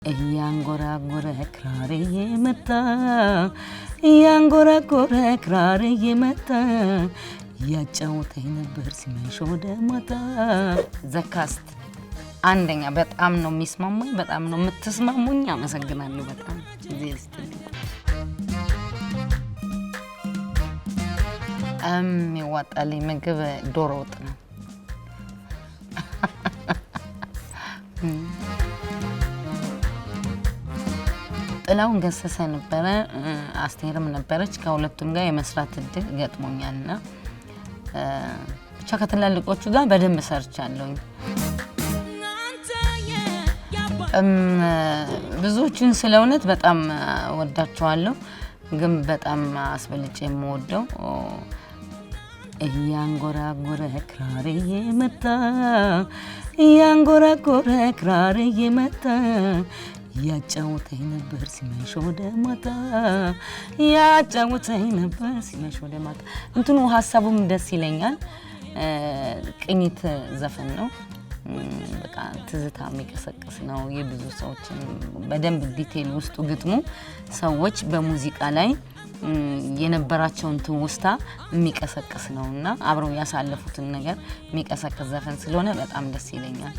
ያንጎራጎረ ክራሬ የመጣ ያንጎራጎረ ክራሬ የመጣ ያጫውተኝ ነበር ሲመሽ ወደ ማታ ዘካስት አንደኛ በጣም ነው የሚስማሙኝ በጣም ነው የምትስማሙኝ አመሰግናለሁ በጣም ይዋጣልኝ ምግብ ዶሮ ወጥ ነው ጥላውን ገሰሰ ነበር አስቴርም ነበረች ከሁለቱም ጋር የመስራት እድል ገጥሞኛልና ብቻ ከተላልቆቹ ጋር በደንብ ሰርቻለሁኝ ብዙዎቹን ስለእውነት በጣም ወዳቸዋለሁ ግን በጣም አስበልጬ የምወደው ያንጎራጎረ ክራሬ የመጣ ያንጎራጎረ ክራሬ የመጣ ያጫውተኝ ነበር ሲመሽ ወደ ማታ ያጫውተኝ ነበር ሲመሽ ወደ ማታ እንትኑ ሐሳቡም ደስ ይለኛል ቅኝት ዘፈን ነው በቃ ትዝታ የሚቀሰቅስ ነው የብዙ ሰዎችን በደንብ ዲቴል ውስጡ ግጥሙ ሰዎች በሙዚቃ ላይ የነበራቸውን ትውስታ የሚቀሰቅስ ነውና አብረው ያሳለፉትን ነገር የሚቀሰቅስ ዘፈን ስለሆነ በጣም ደስ ይለኛል